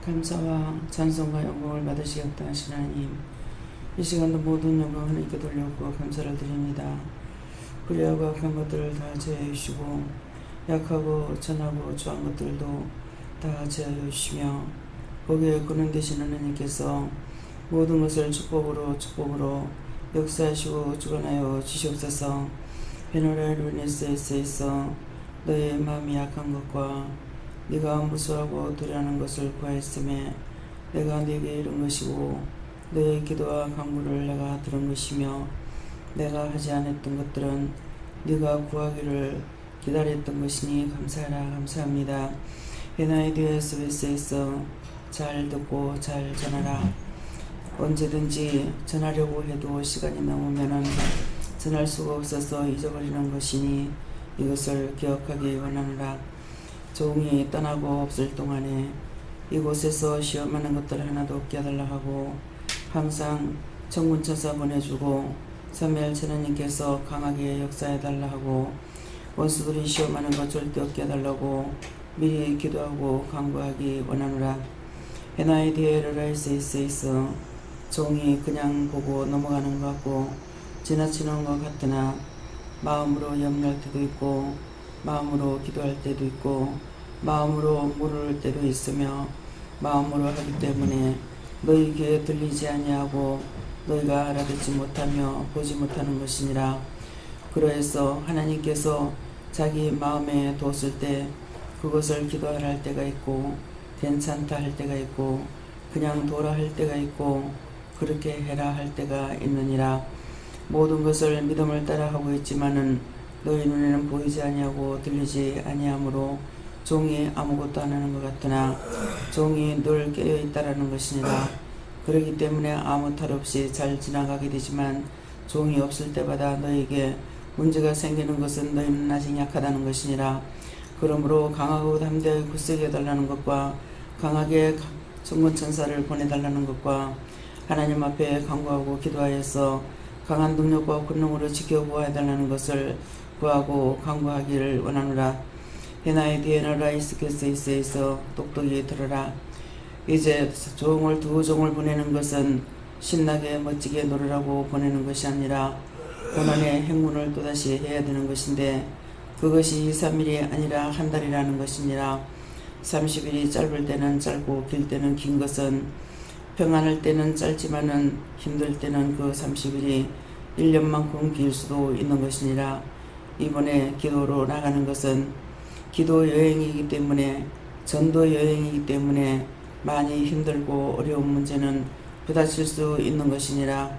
감사와 찬송과 영광을 받으시겠다 하신 하나님, 이 시간도 모든 영광 하나님께 돌려고 감사를 드립니다. 불의하고 악한 것들을 다 제하여 주시고 약하고 천하고 추한 것들도 다 제하여 주시며 거기에 근원 되신 하나님께서 모든 것을 축복으로 역사하시고 주관하여 주시옵소서. 베노라로 네스에서 너의 마음이 약한 것과 네가 무수하고 두려워하는 것을 구하였음에 내가 네게 이룬 것이고 너의 기도와 간구를 내가 들은 것이며 내가 하지 않았던 것들은 네가 구하기를 기다렸던 것이니 감사하라. 감사합니다. NIDS에서 잘 듣고 잘 전하라. 언제든지 전하려고 해도 시간이 넘으면 전할 수가 없어서 잊어버리는 것이니 이것을 기억하기 원하노라. 종이 떠나고 없을 동안에 이곳에서 시험하는 것들 하나도 없게 하달라 하고 항상 천군천사 보내주고 사무엘 하나님께서 강하게 역사해달라 하고 원수들이 시험하는 것 절대 없게 해달라고 미리 기도하고 간구하기 원하노라. NIDLRS에서 종이 그냥 보고 넘어가는 것 같고 지나치는 것 같으나 마음으로 염려할 때도 있고 마음으로 기도할 때도 있고 마음으로 물을 때도 있으며 마음으로 하기 때문에 너희 귀에 들리지 아니하고 너희가 알아듣지 못하며 보지 못하는 것이니라. 그러해서 하나님께서 자기 마음에 뒀을 때 그것을 기도하라 할 때가 있고 괜찮다 할 때가 있고 그냥 둬라 할 때가 있고 그렇게 해라 할 때가 있느니라. 모든 것을 믿음을 따라 하고 있지만은 너희 눈에는 보이지 아니하고 들리지 아니하므로 종이 아무것도 안 하는 것 같으나 종이 늘 깨어있다라는 것이니라. 그러기 때문에 아무 탈 없이 잘 지나가게 되지만 종이 없을 때마다 너에게 문제가 생기는 것은 너희는 아직 약하다는 것이니라. 그러므로 강하고 담대하게 굳세게 해달라는 것과 강하게 천군천사를 보내달라는 것과 하나님 앞에 간구하고 기도하여서 강한 능력과 권능으로 지켜보아달라는 것을 구하고 간구하기를 원하노라. NIDLRS에서 똑똑히 들어라. 이제 두 종을 보내는 것은 신나게 멋지게 놀으라고 보내는 것이 아니라 고난의 행군을 또다시 해야 되는 것인데 그것이 2, 3일이 아니라 한 달이라는 것이니라. 30일이 짧을 때는 짧고 길 때는 긴 것은 평안할 때는 짧지만은 힘들 때는 그 30일이 1년만큼 길 수도 있는 것이니라. 이번에 기도로 나가는 것은 기도 여행이기 때문에 전도 여행이기 때문에 많이 힘들고 어려운 문제는 부딪힐 수 있는 것이니라.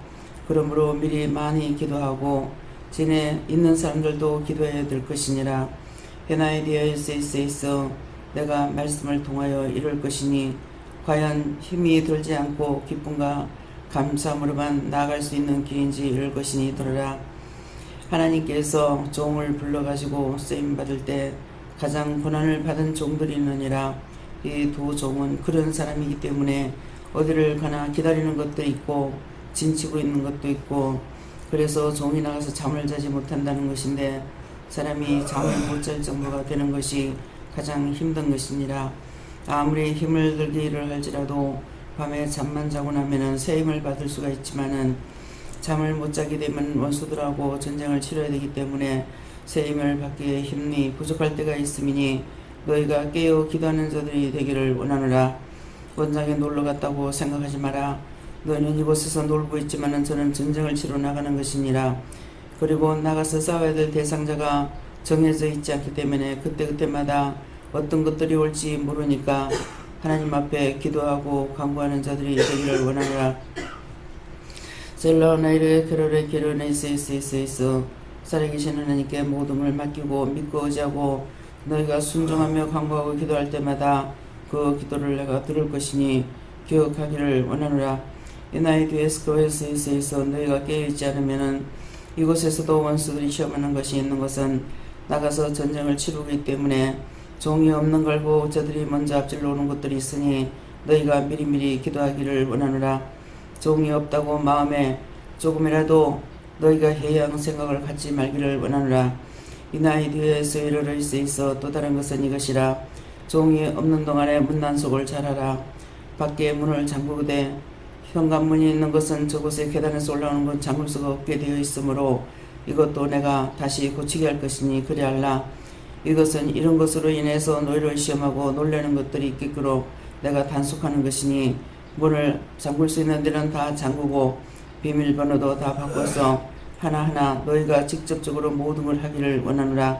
그러므로 미리 많이 기도하고 전에 있는 사람들도 기도해야 될 것이니라. NIDS에서 내가 말씀을 통하여 이룰 것이니 과연 힘이 들지 않고 기쁨과 감사함으로만 나아갈 수 있는 길인지 이룰 것이니 들으라. 하나님께서 종을 불러가지고 쓰임받을 때 가장 고난을 받은 종들이 있느니라. 이 두 종은 그런 사람이기 때문에 어디를 가나 기다리는 것도 있고 진치고 있는 것도 있고 그래서 종이 나가서 잠을 자지 못한다는 것인데 사람이 잠을 못 잘 정도가 되는 것이 가장 힘든 것이니라. 아무리 힘을 들게 일을 할지라도 밤에 잠만 자고 나면은 새 힘을 받을 수가 있지만은 잠을 못 자게 되면 원수들하고 전쟁을 치러야 되기 때문에 새 힘을 받기에 힘이 부족할 때가 있음이니 너희가 깨어 기도하는 자들이 되기를 원하노라. 원장에 놀러 갔다고 생각하지 마라. 너희는 이곳에서 놀고 있지만은 저는 전쟁을 치러 나가는 것이니라. 그리고 나가서 싸워야 될 대상자가 정해져 있지 않기 때문에 그때마다 어떤 것들이 올지 모르니까 하나님 앞에 기도하고 간구하는 자들이 되기를 원하노라. 셀라나이르 캐롤의 게르네스에서 살아계신 하나님께 모든 걸 맡기고 믿고 의지하고 너희가 순종하며 간구하고 기도할 때마다 그 기도를 내가 들을 것이니 기억하기를 원하노라. NIDS에서 너희가 깨어있지 않으면 이곳에서도 원수들이 시험하는 것이 있는 것은 나가서 전쟁을 치르기 때문에 종이 없는 걸고 저들이 먼저 앞질러 오는 것들이 있으니 너희가 미리미리 기도하기를 원하노라. 종이 없다고 마음에 조금이라도 너희가 해양 생각을 갖지 말기를 원하노라. 이 나이 뒤에서 이르러 있어 또 다른 것은 이것이라. 종이 없는 동안에 문난속을 잘하라. 밖에 문을 잠그되 현관문이 있는 것은 저곳에 계단에서 올라오는 건 잠글 수가 없게 되어 있으므로 이것도 내가 다시 고치게 할 것이니 그리하라. 이것은 이런 것으로 인해서 너희를 시험하고 놀라는 것들이 있겠기로 내가 단속하는 것이니 문을 잠글 수 있는 데는 다 잠그고 비밀번호도 다 바꿔서 하나하나 너희가 직접적으로 모든 걸 하기를 원하노라.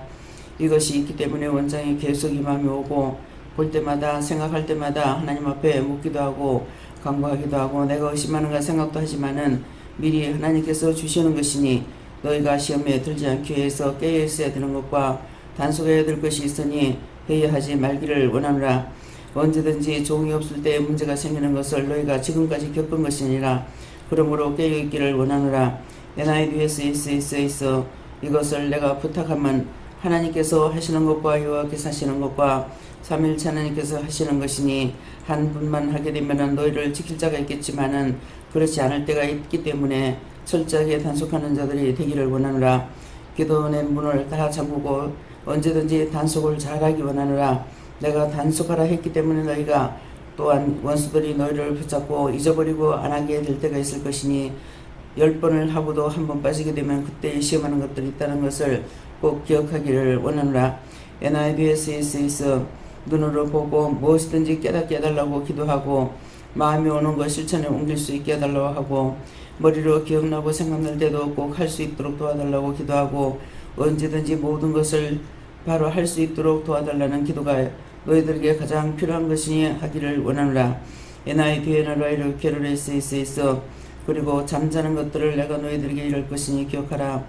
이것이 있기 때문에 원장이 계속 이 마음이 오고 볼 때마다 생각할 때마다 하나님 앞에 묻기도 하고 간구하기도 하고 내가 의심하는가 생각도 하지만은 미리 하나님께서 주시는 것이니 너희가 시험에 들지 않기 위해서 깨어 있어야 되는 것과 단속해야 될 것이 있으니 회의하지 말기를 원하노라. 언제든지 종이 없을 때 문제가 생기는 것을 너희가 지금까지 겪은 것이 아니라 그러므로 깨어 있기를 원하노라. NIVSS에서 이것을 내가 부탁하면 하나님께서 하시는 것과 여호와께서 하시는 것과 삼일체 하나님께서 하시는 것이니 한 분만 하게 되면 너희를 지킬 자가 있겠지만은 그렇지 않을 때가 있기 때문에 철저하게 단속하는 자들이 되기를 원하노라. 기도원의 문을 다 잠그고 언제든지 단속을 잘하기 원하노라. 내가 단속하라 했기 때문에 너희가 또한 원수들이 너희를 붙잡고 잊어버리고 안 하게 될 때가 있을 것이니 10번을 하고도 한 번 빠지게 되면 그때 시험하는 것들이 있다는 것을 꼭 기억하기를 원하노라. NIVS에서 눈으로 보고 무엇이든지 깨닫게 해달라고 기도하고 마음이 오는 것 실천에 옮길 수 있게 해달라고 하고 머리로 기억나고 생각날 때도 꼭 할 수 있도록 도와달라고 기도하고 언제든지 모든 것을 바로 할 수 있도록 도와달라는 기도가 너희들에게 가장 필요한 것이니 하기를 원하노라. NIVNRI를 캐롤S에서 그리고 잠자는 것들을 내가 너희들에게 이럴 것이니 기억하라.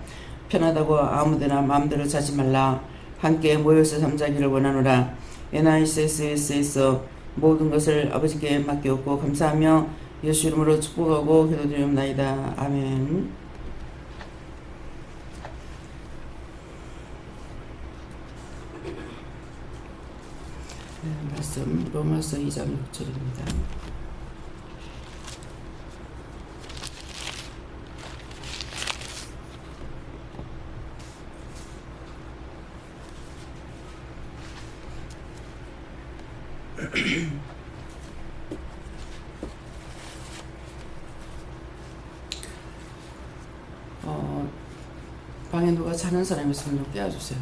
편하다고 아무데나 마음대로 자지 말라. 함께 모여서 잠자기를 원하노라. NICS에서 모든 것을 아버지께 맡기옵고 감사하며 예수 이름으로 축복하고 기도드리옵나이다. 아멘. 말씀 로마서 2장 6절입니다. 방에 누가 자는 사람이 있으면 좀 깨워주세요.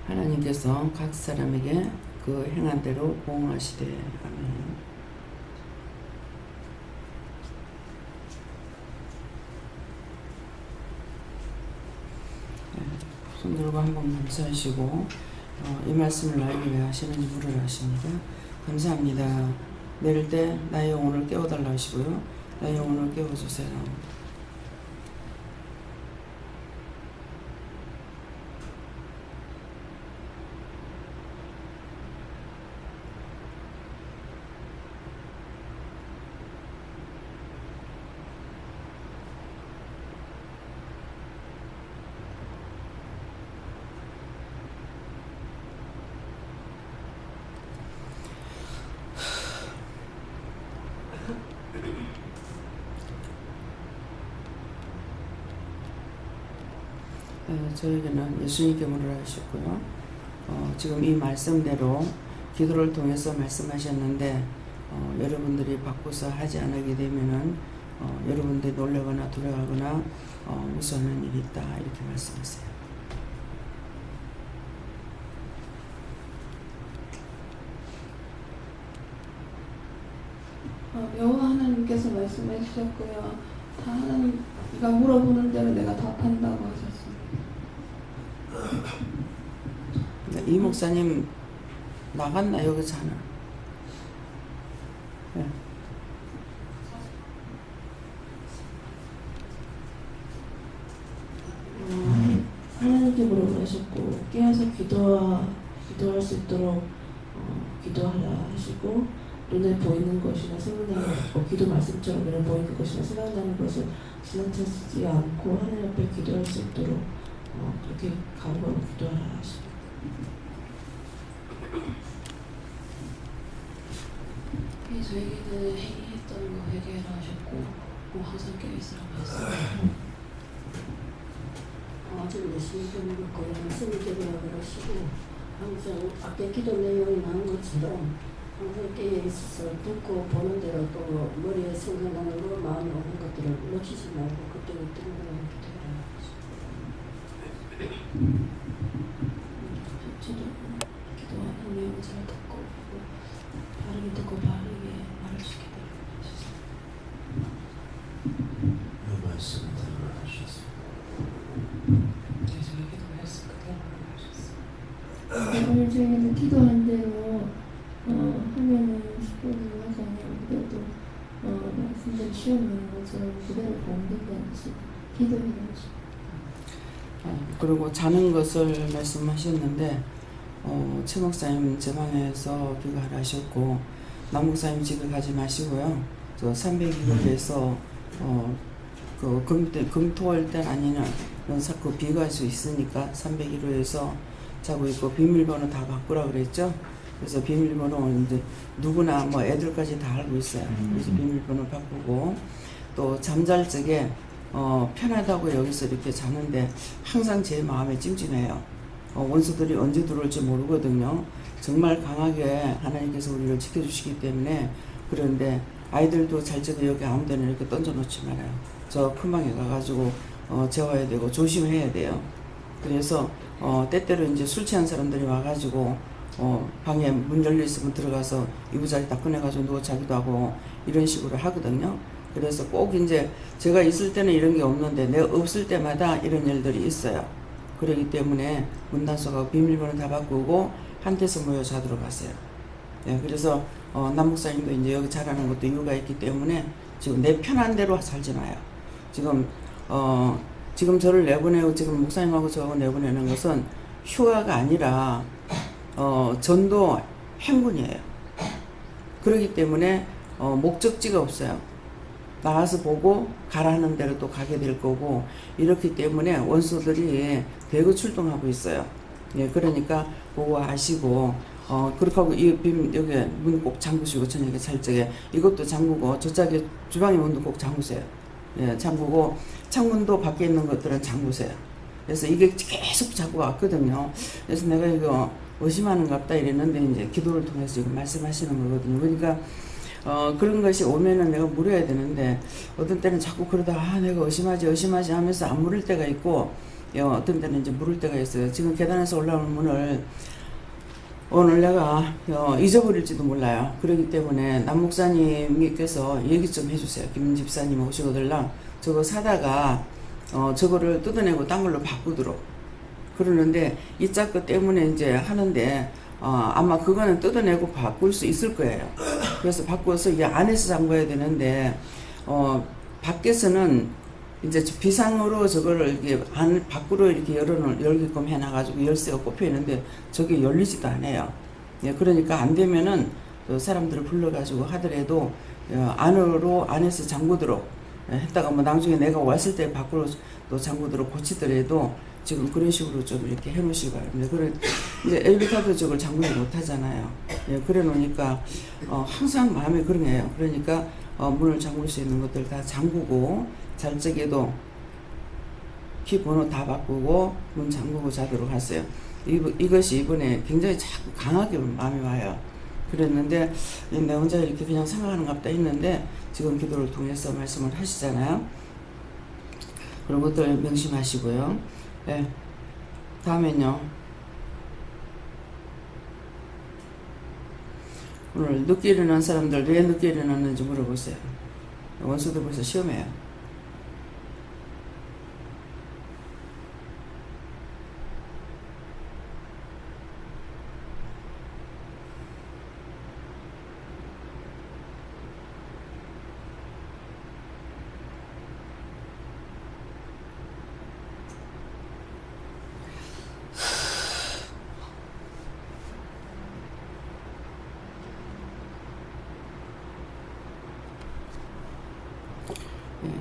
하나님께서 각 사람에게 그 행한 대로 보응하시되. 아멘. 손 들고 한번 감사하시고 이 말씀을 나에게 왜 하시는지 물으라 하십니다. 감사합니다. 내릴 때 나의 영혼을 깨워달라 하시고요. 나의 영혼을 깨워주세요. 저에게는 예수님께 물으라 하셨고요. 지금 이 말씀대로 기도를 통해서 말씀하셨는데 여러분들이 바꿔서 하지 않게 되면은 여러분들이 놀라거나 두려워하거나 무서워하는 일이 있다 이렇게 말씀하세요. 여호와 하나님께서 말씀해 주셨고요. 다 하나님가 물어보는 대로 내가 답한다고 하셨습니다. 이 목사님 나갔나 여기 자나? 네. 하나님께 물어보셨고 깨어서 기도할 수 있도록 기도하라 하시고 눈에 보이는 것이나 생각나는 기도 말씀처럼 눈에 보이는 것이나 생각나는 것을 지나치지 않고 하나님 앞에 기도할 수 있도록 그렇게 간구하고 기도하라 하십니다. 저에게는 행위했던 거 회개하라 하셨고 항상 깨어있으라고 하셨어요. 아주 열심히 배우는 거예요. 말씀을 드리라고 그러시고 항상 앞에 기도 내용이 나온 것처럼 항상 깨어있어서 듣고 보는 대로 또 머리에 생각나는 거 마음에 오는 것들을 놓치지 말고 그때그때 기도하라 저도 기도하는 내용 잘 듣고 바르게 듣고 바르게 말할 수 있게 되어주세요. 이 말씀 들어주셨습니다. 네, 저희 기도했을 그대로 말하셨어요. 오늘 저희는 기도한 대로 하면은 스포를 하잖아요. 그래도 말씀대로 시험 보는 것처럼 그대로 본다는 것이 기도해야 하죠. 그리고 자는 것을 말씀하셨는데 최 목사님 제 방에서 기도하라 하셨고 남 목사님 집에 가지 마시고요. 저 301호에서 그 금토일 땐 아니면 자꾸 비갈 수 있으니까 301호에서 자고 있고 비밀번호 다 바꾸라 그랬죠. 그래서 비밀번호 이제 누구나 뭐 애들까지 다 알고 있어요. 그래서 비밀번호 바꾸고 또 잠잘 적에 편하다고 여기서 이렇게 자는데 항상 제 마음에 찜찜해요. 원수들이 언제 들어올지 모르거든요. 정말 강하게 하나님께서 우리를 지켜주시기 때문에. 그런데 아이들도 잘 적에 여기 아무 데나 이렇게 던져놓지 말아요. 저 큰 방에 가가지고 재워야 되고 조심해야 돼요. 그래서 때때로 이제 술 취한 사람들이 와가지고 방에 문 열려 있으면 들어가서 이부자리 다 꺼내가지고 누워 자기도 하고 이런 식으로 하거든요. 그래서 꼭 이제 제가 있을 때는 이런 게 없는데 내가 없을 때마다 이런 일들이 있어요. 그렇기 때문에 문단속하고 비밀번호 다 바꾸고 한 데서 모여 자도록 하세요. 네, 그래서 남 목사님도 이제 여기 자라는 것도 이유가 있기 때문에 지금 내 편한 대로 살지 마요. 지금 저를 내보내고 지금 목사님하고 저하고 내보내는 것은 휴가가 아니라 전도 행군이에요. 그렇기 때문에 목적지가 없어요. 나가서 보고 가라는 대로 또 가게 될 거고 이렇기 때문에 원수들이 대거 출동하고 있어요. 예, 그러니까 보고 아시고 그렇게 하고 여기 문 꼭 잠그시고 저녁에 잘 적에 이것도 잠그고 저쪽에 주방의 문도 꼭 잠그세요. 예, 잠그고 창문도 밖에 있는 것들은 잠그세요. 그래서 이게 계속 자꾸 왔거든요. 그래서 내가 이거 의심하는갑다 이랬는데 이제 기도를 통해서 지금 말씀하시는 거거든요. 그러니까 그런 것이 오면은 내가 물어야 되는데 어떤 때는 자꾸 그러다 내가 의심하지 하면서 안 물을 때가 있고 어떤 때는 이제 물을 때가 있어요. 지금 계단에서 올라오는 문을 오늘 내가 잊어버릴지도 몰라요. 그렇기 때문에 남 목사님께서 얘기 좀 해주세요. 김 집사님 오시거들랑 저거 사다가 저거를 뜯어내고 딴 걸로 바꾸도록 그러는데 이 짝거 때문에 이제 하는데 아마 그거는 뜯어내고 바꿀 수 있을 거예요. 그래서 바꿔서 이 안에서 잠궈야 되는데 밖에서는 이제 비상으로 저거를 이렇게 밖으로 이렇게 열게끔 해놔가지고 열쇠가 꼽혀 있는데 저게 열리지도 않아요. 예, 그러니까 안 되면은 사람들을 불러가지고 하더라도 안에서 잠그도록 했다가 뭐 나중에 내가 왔을 때 밖으로 또 잠그도록 고치더라도 지금 그런 식으로 좀 이렇게 해놓으시기 바랍니다. 그래 이제 엘리베이터도 저걸 잠그지 못하잖아요. 예, 그래 놓으니까 항상 마음에 그런 거예요. 그러니까 문을 잠글 수 있는 것들 다 잠그고 잘 적에도 키 번호 다 바꾸고 문 잠그고 자도록 하세요. 이것이 이번에 굉장히 자꾸 강하게 마음이 와요. 그랬는데 내 혼자 이렇게 그냥 생각하는 갑다 했는데 지금 기도를 통해서 말씀을 하시잖아요. 그런 것들 명심하시고요. 네. 다음엔요. 오늘 늦게 일어난 사람들 왜 늦게 일어났는지 물어보세요. 원수들 벌써 시험해요.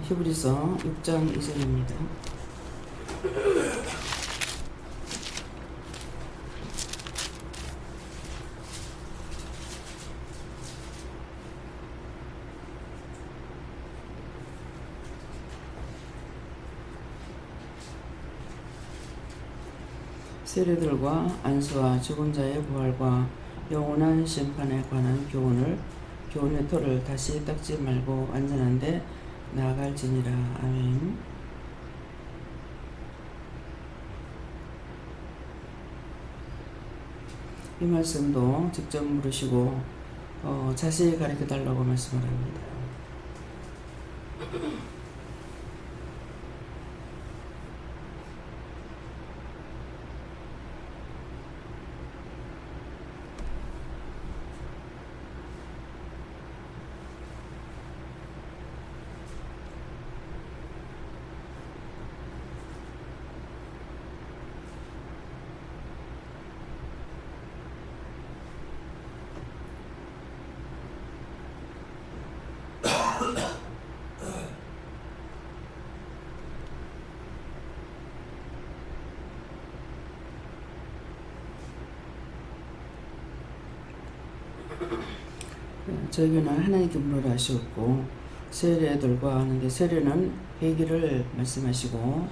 히브리서 6장 2절입니다. 세례들과 안수와 죽은 자의 부활과 영원한 심판에 관한 교훈의 토를 다시 닦지 말고 완전한데 나아갈지니라. 아멘. 이 말씀도 직접 물으시고 자세히 가르쳐 달라고 말씀을 합니다. 저에게는 하나님께 물으라 하셨고, 세례들과 하는데 세례는 회개를 말씀하시고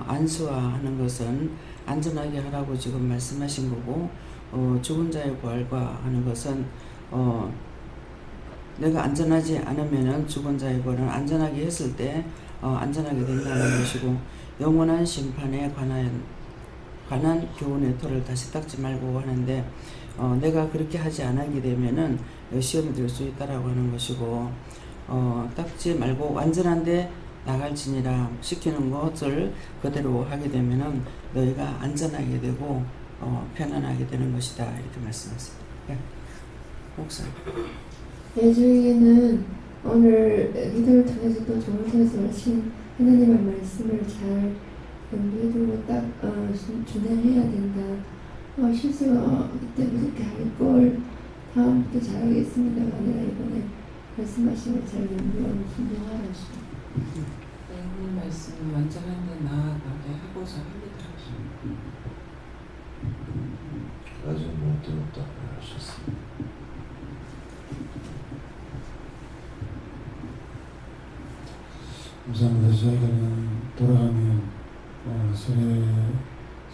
안수와 하는 것은 안전하게 하라고 지금 말씀하신 거고, 죽은 자의 부활과 하는 것은 내가 안전하지 않으면은 죽은 자의 부활은 안전하게 했을 때 안전하게 된다는 것이고, 영원한 심판에 관한 교훈의 토를 다시 닦지 말고 하는데, 내가 그렇게 하지 않게 되면은 시험이 될 수 있다라고 하는 것이고, 닦지 말고 완전한데 나갈지니라 시키는 것을 그대로 하게 되면은 너희가 안전하게 되고 편안하게 되는 것이다, 이렇게 말씀하셨습니다. 네. 목사. 네, 저에게는 오늘 기도를 통해서도 좋은 것을 하신 하나님의 말씀을 잘 연구해두고 딱 준행해야 된다. 실수가 그때부터 이렇게 하걸 다음부터 잘하겠습니다. 아니라 이번에 말씀하신 걸 잘 연구하고 순종하라 하시고. 오늘 말씀을 완전한데 나아가게 하고자 합니다. 아직 못 들었다 하셨습니다. 감사합니다. 저희가는 돌아가면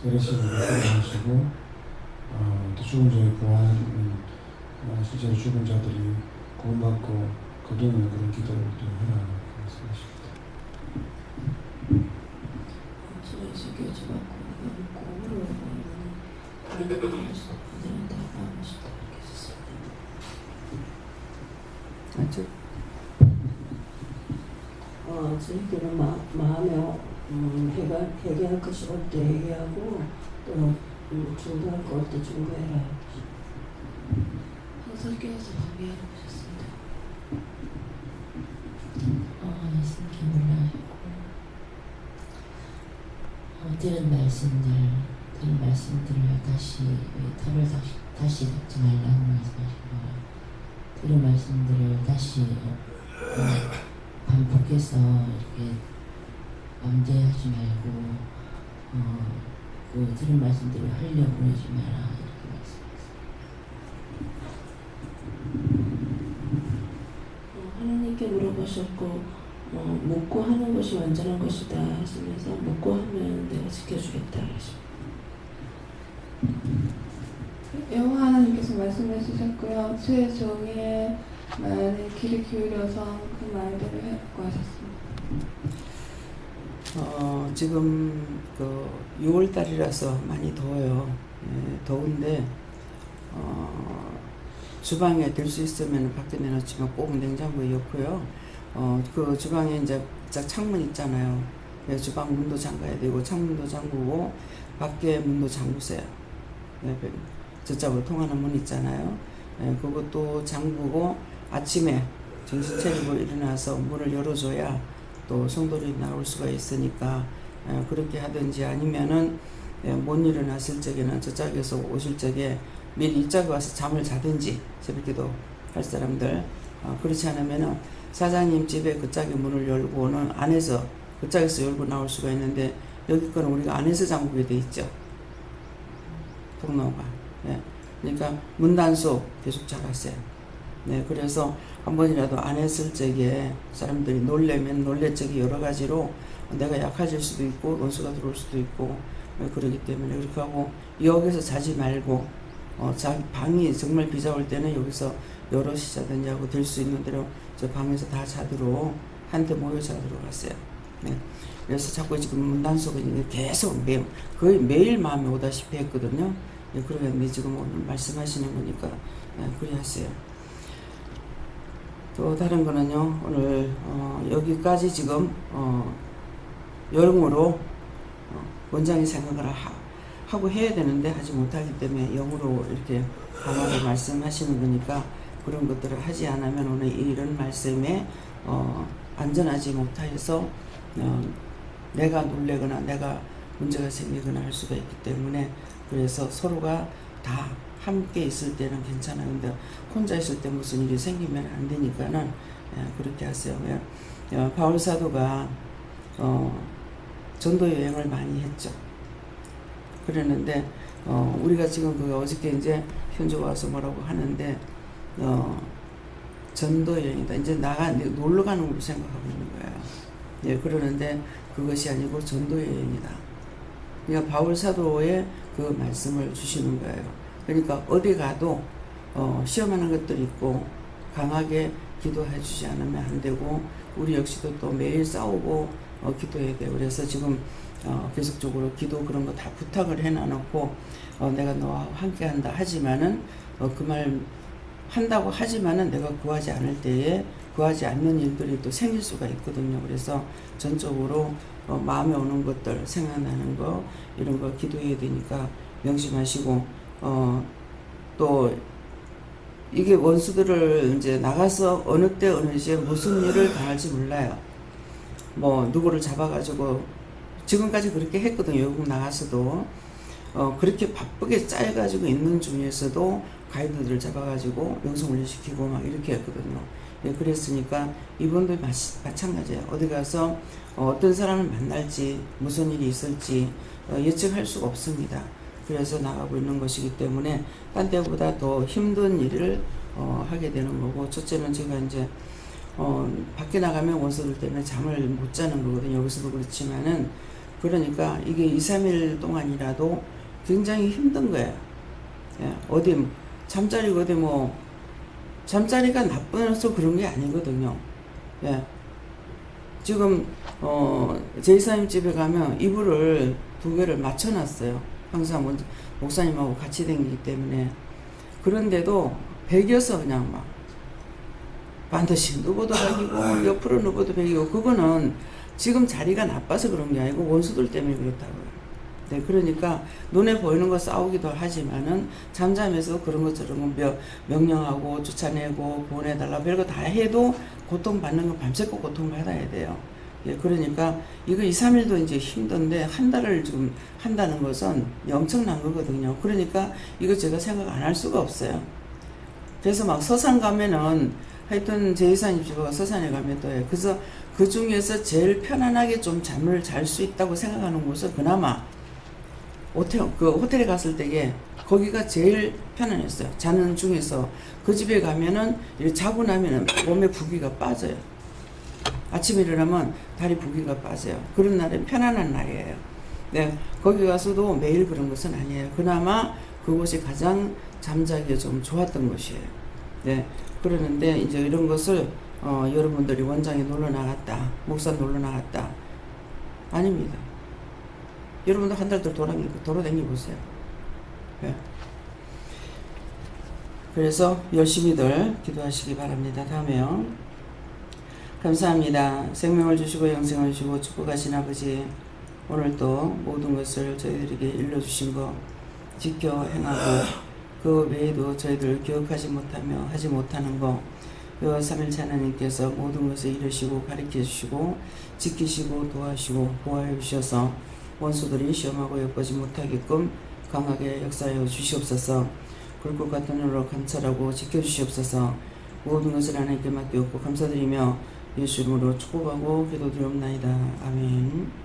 세례식을 하시고 또 죽은 자의 부활은 실제로 죽은 자들이 구원받고 거두는 그런 기도를 또 해라 말씀하십니다. 세례식 교제받고 내가 믿고 물어보면 하나님을 할수 없는 다 마음을 싶다 이렇게 썼습니다. 저희들은 마음에 회개할 것이 올 때 회개하고 또 중보할 거 올 때 중보해라. 설교에서 방해하라고 하셨습니다. 예수님 기물라 하셨고 들은 말씀들을 다시 닦지 말라고 말씀하시고, 들은 말씀들을 다시 반복해서 이렇게 암대하지 말고 그 들은 말씀대로 하려고 그러지 마라, 이렇게 말씀하셨습니다. 하나님께 물어보셨고 묻고 하는 것이 완전한 것이다 하시면서 묻고 하면 내가 지켜주겠다 하십니다. 여호와 하나님께서 말씀해 주셨고요. 주의 종의 말에 귀를 기울여서 그 말대로 해고 하셨습니다. 지금 6월달이라서 많이 더워요. 더운데 주방에 들 수 있으면 밖에 내놓지만 꼭 냉장고에 넣고요. 그 주방에 이제 창문 있잖아요. 주방 문도 잠가야 되고 창문도 잠그고 밖에 문도 잠그세요. 저쪽으로 통하는 문 있잖아요. 그것도 잠그고 아침에 정신 차리고 일어나서 문을 열어줘야 또 성도들이 나올 수가 있으니까 그렇게 하든지, 아니면은 못 일어났을 적에는 저쪽에서 오실 적에 미리 이쪽에 와서 잠을 자든지, 새벽기도 할 사람들 그렇지 않으면은 사장님 집에 그 짝의 문을 열고는 안에서 그 짝에서 열고 나올 수가 있는데 여기 거는 우리가 안에서 잠그게 돼 있죠. 통로가. 네. 그러니까 문단속 계속 잡았어요. 네. 그래서 한 번이라도 안 했을 적에 사람들이 놀래면 놀랄 적이 여러 가지로 내가 약해질 수도 있고 원수가 들어올 수도 있고 그러기 때문에 그렇게 하고 여기서 자지 말고 자기 방이 정말 비자 올 때는 여기서 여럿이 자든지 하고 될 수 있는 대로 저 방에서 다 자도록 한테 모여 자도록 했어요. 네. 그래서 자꾸 지금 문단속은 계속 거의 매일 마음에 오다시피 했거든요. 네, 그러는데 지금 오늘 말씀하시는 거니까 그리 하세요. 또 다른 거는요. 오늘 여기까지 지금 영으로 원장이 생각을 하고 해야 되는데 하지 못하기 때문에 영으로 이렇게 강하게 말씀하시는 거니까 그런 것들을 하지 않으면 오늘 이런 말씀에 안전하지 못해서 내가 놀래거나 내가 문제가 생기거나 할 수가 있기 때문에 그래서 서로가 다 함께 있을 때는 괜찮아요. 근데 혼자 있을 때 무슨 일이 생기면 안 되니까는 그렇게 하세요. 바울 사도가 전도 여행을 많이 했죠. 그랬는데 우리가 지금 그 어저께 이제 현주 와서 뭐라고 하는데 전도 여행이다. 이제 놀러 가는 걸로 생각하고 있는 거예요. 예, 그러는데 그것이 아니고 전도 여행이다. 그러니까 바울 사도의 그 말씀을 주시는 거예요. 그러니까 어디 가도 시험하는 것들이 있고 강하게 기도해 주지 않으면 안 되고 우리 역시도 또 매일 싸우고 기도해야 돼요. 그래서 지금 계속적으로 기도 그런 거 다 부탁을 해놔놓고 내가 너와 함께 한다 하지만은 그 말 한다고 하지만은 내가 구하지 않을 때에 구하지 않는 일들이 또 생길 수가 있거든요. 그래서 전적으로 마음에 오는 것들 생각나는 거 이런 거 기도해야 되니까 명심하시고 또 이게 원수들을 이제 나가서 어느 때 어느 시에 무슨 일을 당할지 몰라요. 뭐 누구를 잡아가지고 지금까지 그렇게 했거든요. 외국 나가서도 그렇게 바쁘게 짜여가지고 있는 중에서도 가이드들을 잡아가지고 영성훈련시키고 막 이렇게 했거든요. 예, 그랬으니까 이분도 마찬가지예요. 어디 가서 어떤 사람을 만날지 무슨 일이 있을지 예측할 수가 없습니다. 그래서 나가고 있는 것이기 때문에 딴 때보다 더 힘든 일을 하게 되는 거고 첫째는 제가 이제 밖에 나가면 원수들 때문에 잠을 못 자는 거거든요. 여기서도 그렇지만은 그러니까 이게 2-3일 동안이라도 굉장히 힘든 거예요. 예, 어디 잠자리가 어디 뭐 잠자리가 나빠서 그런 게 아니거든요. 예. 지금 제이사님 집에 가면 이불을 2개를 맞춰놨어요. 항상 목사님하고 같이 다니기 때문에. 그런데도 베겨서 그냥 막 반드시 누워도 베기고 옆으로 누워도 베기고 그거는 지금 자리가 나빠서 그런 게 아니고 원수들 때문에 그렇다고요. 네, 그러니까 눈에 보이는 거 싸우기도 하지만은 잠잠해서 그런 것처럼 명령하고 쫓아내고 보내달라 별거 다 해도 고통받는 건 밤새고 고통받아야 돼요. 예, 그러니까 이거 2-3일도 이제 힘든데 한 달을 지금 한다는 것은 엄청난 거거든요. 그러니까 이거 제가 생각 안 할 수가 없어요. 그래서 막 서산 가면은 하여튼 제이사님 집에 서산에 가면 또 해요. 그래서 그 중에서 제일 편안하게 좀 잠을 잘 수 있다고 생각하는 곳은 그나마 호텔에 갔을 때에 거기가 제일 편안했어요. 자는 중에서 그 집에 가면은 자고 나면은 몸에 부기가 빠져요. 아침에 일어나면 다리 부기가 빠져요. 그런 날은 편안한 날이에요. 네, 거기 가서도 매일 그런 것은 아니에요. 그나마 그곳이 가장 잠자기에 좀 좋았던 곳이에요. 네, 그러는데 이제 이런 것을 여러분들이 원장에 놀러 나갔다, 목사 놀러 나갔다 아닙니다. 여러분도 한 달 더 돌아다니 보세요. 네. 그래서 열심히들 기도하시기 바랍니다. 다음에요. 감사합니다. 생명을 주시고 영생을 주시고 축복하신 아버지, 오늘 또 모든 것을 저희들에게 일러주신 거 지켜 행하고 그 외에도 저희들 기억하지 못하며 하지 못하는 거 여호와 삼일체 하나님께서 모든 것을 이루시고 가르쳐 주시고 지키시고 도와주시고 보호해 주셔서 원수들이 시험하고 엿보지 못하게끔 강하게 역사하여 주시옵소서. 굴것 같은 눈으로 감찰하고 지켜주시옵소서. 모든 것을 하나님께 맡기옵고 감사드리며 예수 이름으로 축복하고 기도드리옵나이다. 아멘.